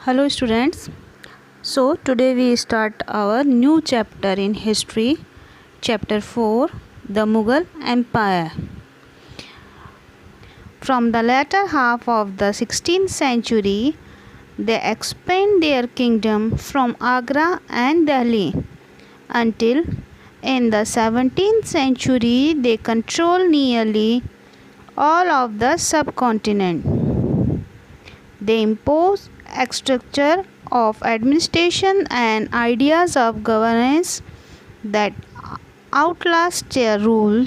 Hello students. So today we start our new chapter in history, chapter 4, the Mughal Empire. From the latter half of the 16th century, they expand their kingdom from Agra and Delhi until in the 17th century they control nearly all of the subcontinent. They impose a structure of administration and ideas of governance that outlast their rule,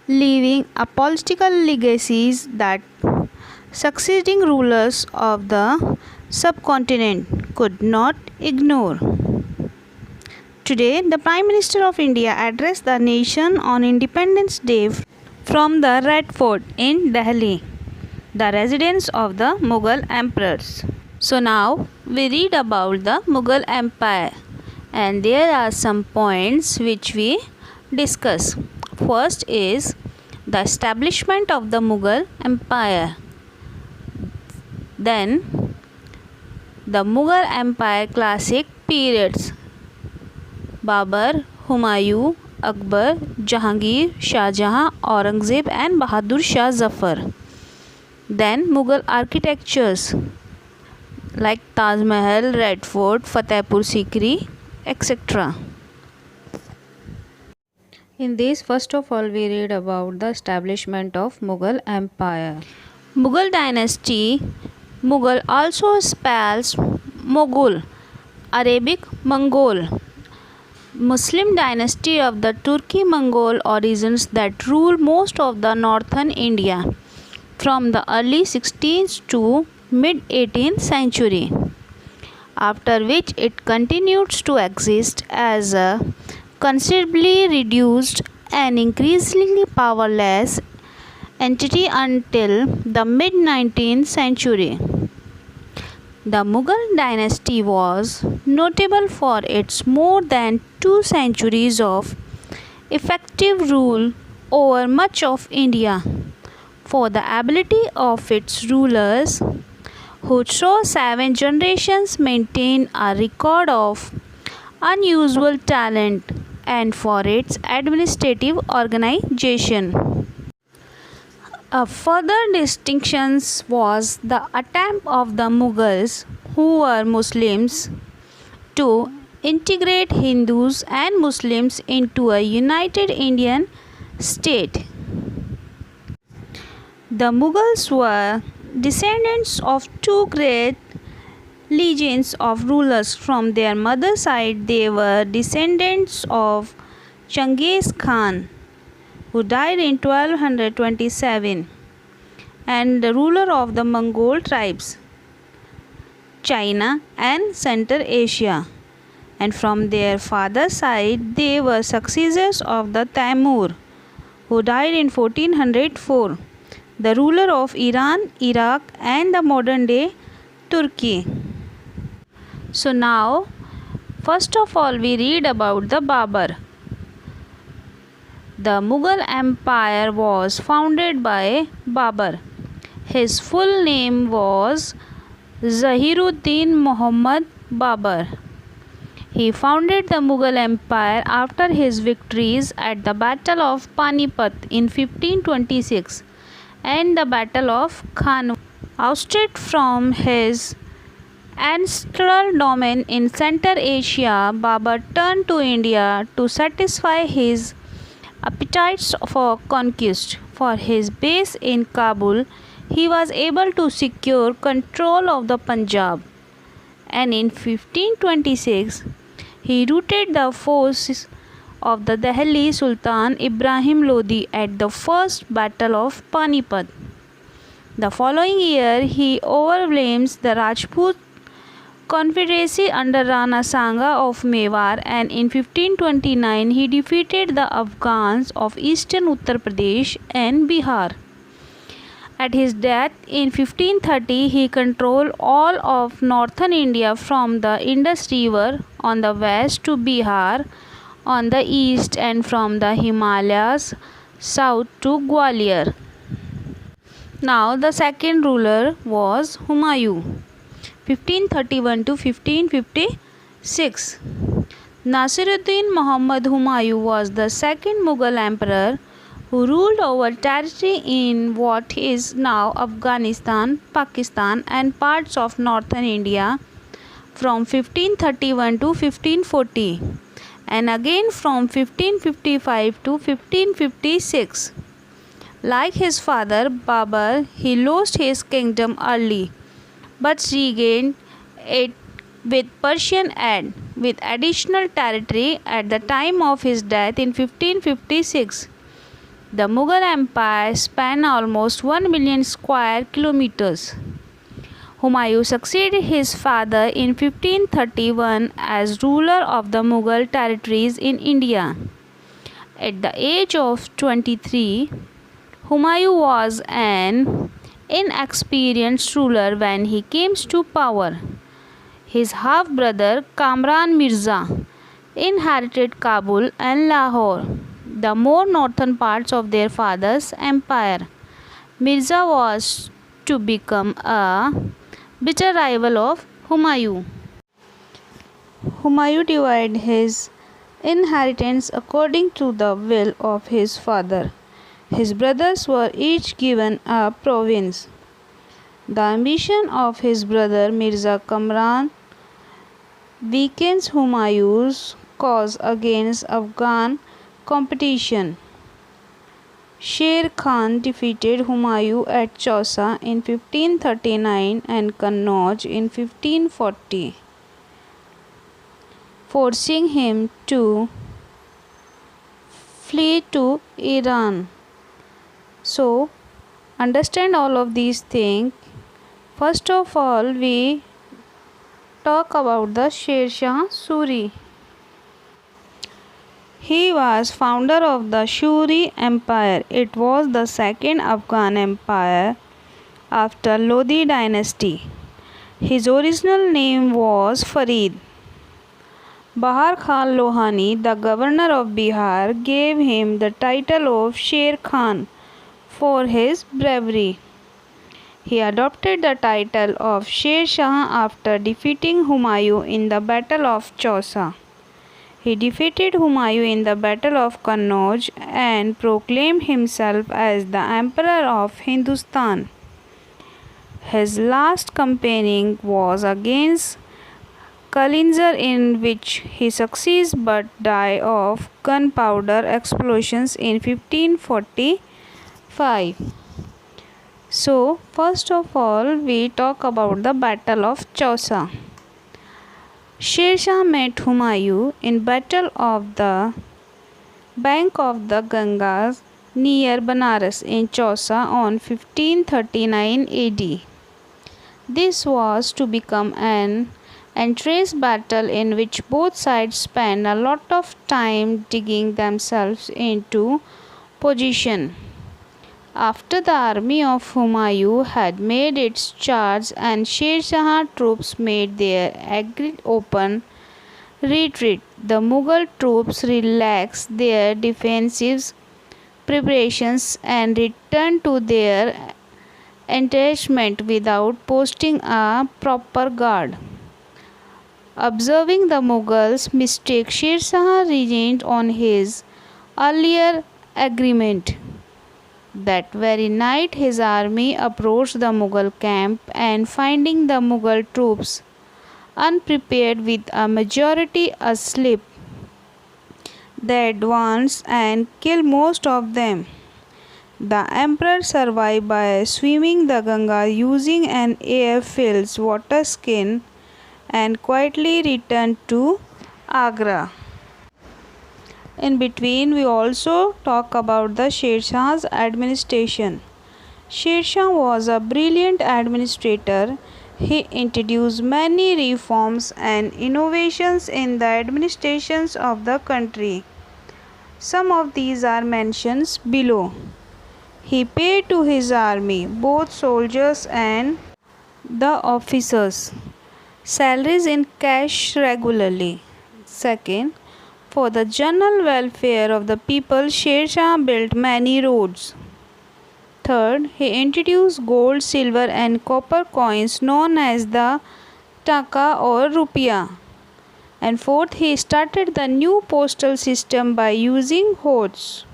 leaving a political legacies that succeeding rulers of the subcontinent could not ignore. Today, the Prime Minister of India addressed the nation on Independence Day from the Red Fort in Delhi, the residence of the Mughal emperors. So now we read about the Mughal Empire, and there are some points which we discuss. First is the establishment of the Mughal Empire. Then the Mughal Empire classic periods: Babur, Humayun, Akbar, Jahangir, Shah Jahan, Aurangzeb and Bahadur Shah Zafar. Then Mughal architectures like Taj Mahal, Red Fort, Fatehpur Sikri, etc. In this, first of all, we read about the establishment of Mughal Empire. Mughal dynasty. Mughal also spells Mughal, Arabic Mongol. Muslim dynasty of the Turki-Mongol origins that rule most of the northern India from the early 16th to mid-18th century, after which it continues to exist as a considerably reduced and increasingly powerless entity until the mid-19th century. The Mughal dynasty was notable for its more than 2 centuries of effective rule over much of India, for the ability of its rulers, who through 7 generations maintained a record of unusual talent, and for its administrative organization. A further distinction was the attempt of the Mughals, who were Muslims, to integrate Hindus and Muslims into a united Indian state. The Mughals were descendants of 2 great legions of rulers. From their mother side, they were descendants of Genghis Khan, who died in 1227, and the ruler of the Mongol tribes, China and Central Asia. And from their father's side, they were successors of the Taimur, who died in 1404, the ruler of Iran, Iraq and the modern day Turkey. So now, first of all, we read about the Babur. The Mughal Empire was founded by Babur. His full name was Zahiruddin Muhammad Babur. He founded the Mughal Empire after his victories at the Battle of Panipat in 1526 and the Battle of Khanwa. Ousted from his ancestral domain in Central Asia, Babur turned to India to satisfy his appetites for conquest. For his base in Kabul, he was able to secure control of the Punjab, and in 1526 he routed the forces of the Delhi Sultan Ibrahim Lodi at the First Battle of Panipat. The following year, he overwhelmed the Rajput confederacy under Rana Sanga of Mewar, and in 1529 he defeated the Afghans of eastern Uttar Pradesh and Bihar. At his death in 1530, he controlled all of northern India from the Indus River on the west to Bihar on the east, and from the Himalayas south to Gwalior. Now the second ruler was Humayun. 1531 to 1556. Nasiruddin Muhammad Humayun was the second Mughal emperor who ruled over territory in what is now Afghanistan, Pakistan, and parts of northern India from 1531 to 1540, and again from 1555 to 1556. Like his father Babur, he lost his kingdom early, but regained it with Persian aid, with additional territory at the time of his death in 1556. The Mughal Empire spanned almost 1 million square kilometers. Humayun succeeded his father in 1531 as ruler of the Mughal territories in India. At the age of 23, Humayun was an inexperienced ruler when he came to power. His half-brother Kamran Mirza inherited Kabul and Lahore, the more northern parts of their father's empire. Mirza was to become a bitter rival of Humayun. Humayun divided his inheritance according to the will of his father. His brothers were each given a province. The ambition of his brother Mirza Kamran weakens Humayun's cause against Afghan competition. Sher Khan defeated Humayun at Chausa in 1539 and Kannauj in 1540, forcing him to flee to Iran. So, understand all of these things. First of all, we talk about the Sher Shah Suri. He was founder of the Suri Empire. It was the second Afghan empire after Lodi dynasty. His original name was Farid. Bahar Khan Lohani, the governor of Bihar, gave him the title of Sher Khan for his bravery. He adopted the title of Sher Shah after defeating Humayun in the Battle of Chausa. He defeated Humayun in the Battle of Kannauj and proclaimed himself as the Emperor of Hindustan. His last campaign was against Kalinjar, in which he succeeds but died of gunpowder explosions in 1545. So, first of all, we talk about the Battle of Chausa. Sher Shah met Humayun in Battle of the bank of the Ganges near Banaras in Chausa on 1539 AD. This was to become an entrance battle in which both sides spent a lot of time digging themselves into position. After the army of Humayun had made its charge and Sher Shah troops made their agreed open retreat, the Mughal troops relaxed their defensive preparations and returned to their entrenchment without posting a proper guard. Observing the Mughals' mistake, Sher Shah reneged on his earlier agreement. That very night his army approached the Mughal camp and finding the Mughal troops unprepared with a majority asleep, they advanced and killed most of them. The emperor survived by swimming the Ganga using an air-filled water skin and quietly returned to Agra. In between, we also talk about the Sher Shah's administration. Sher Shah was a brilliant administrator. He introduced many reforms and innovations in the administrations of the country. Some of these are mentioned below. He paid to his army, both soldiers and the officers, salaries in cash regularly. Second, for the general welfare of the people, Sher Shah built many roads. Third, he introduced gold, silver, and copper coins known as the taka or rupiah. And fourth, he started the new postal system by using hods.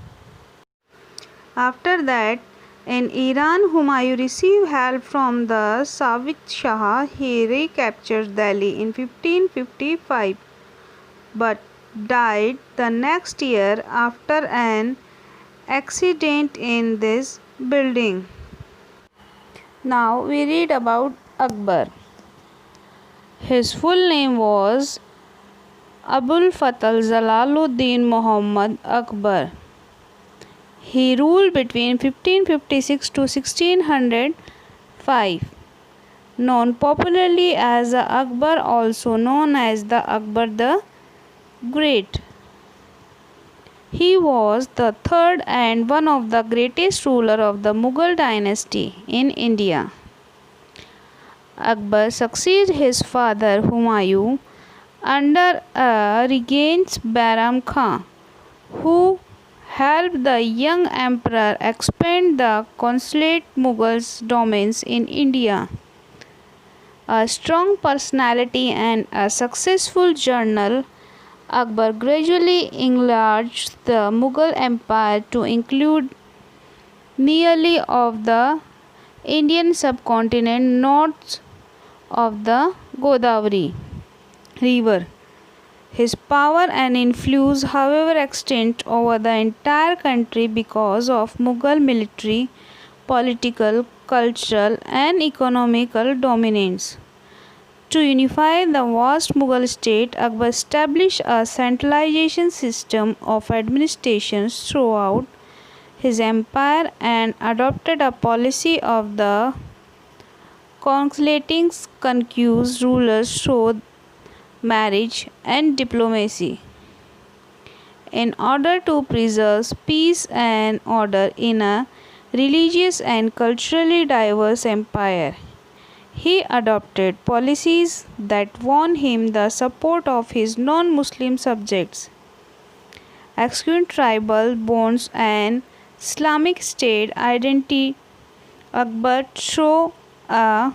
After that, in Iran, Humayun received help from the Safavid Shah. He recaptured Delhi in 1555 but died the next year after an accident in this building. Now we read about Akbar. His full name was Abul Fath Jalaluddin Muhammad Akbar. He ruled between 1556 to 1605, known popularly as the Akbar, also known as the Akbar the Great. He was the third and one of the greatest ruler of the Mughal dynasty in India. Akbar succeeded his father Humayun under a regent Bairam Khan, who helped the young emperor expand the consulate Mughals' domains in India. A strong personality and a successful general, Akbar gradually enlarged the Mughal Empire to include nearly of the Indian subcontinent north of the Godavari River. His power and influence, however, extended over the entire country because of Mughal military, political, cultural, and economical dominance. To unify the vast Mughal state, Akbar established a centralization system of administration throughout his empire and adopted a policy of the conciliating conquest rulers through marriage and diplomacy. In order to preserve peace and order in a religious and culturally diverse empire, he adopted policies that won him the support of his non-Muslim subjects. Eschewing tribal bonds and Islamic State identity, Akbar threw a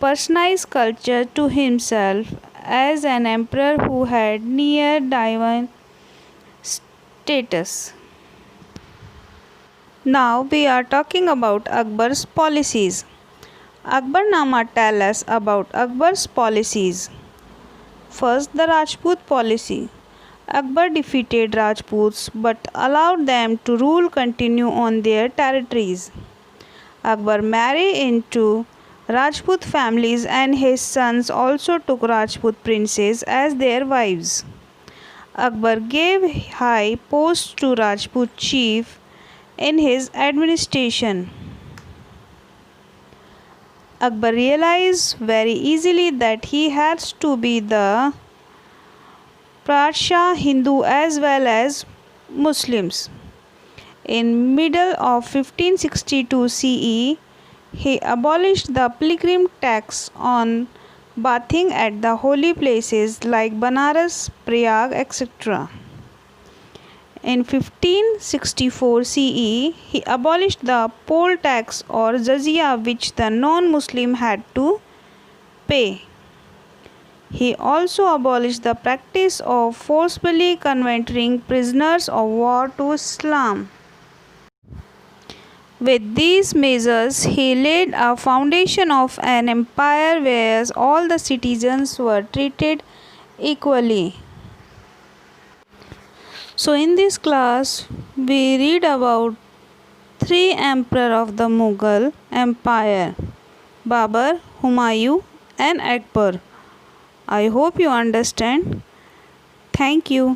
personalized culture to himself as an emperor who had near divine status. Now we are talking about Akbar's policies. Akbarnama tells us about Akbar's policies. First, the Rajput policy. Akbar defeated Rajputs but allowed them to rule continue on their territories. Akbar married into Rajput families and his sons also took Rajput princes as their wives. Akbar gave high posts to Rajput chief in his administration. Akbar realized very easily that he has to be the Parsa Hindu as well as Muslims. In middle of 1562 CE, he abolished the pilgrim tax on bathing at the holy places like Banaras, Prayag, etc. In 1564 CE, he abolished the poll tax or jizya which the non-Muslim had to pay. He also abolished the practice of forcibly converting prisoners of war to Islam. With these measures, he laid a foundation of an empire where all the citizens were treated equally. So in this class, we read about three emperors of the Mughal Empire: Babur, Humayun, and Akbar. I hope you understand. Thank you.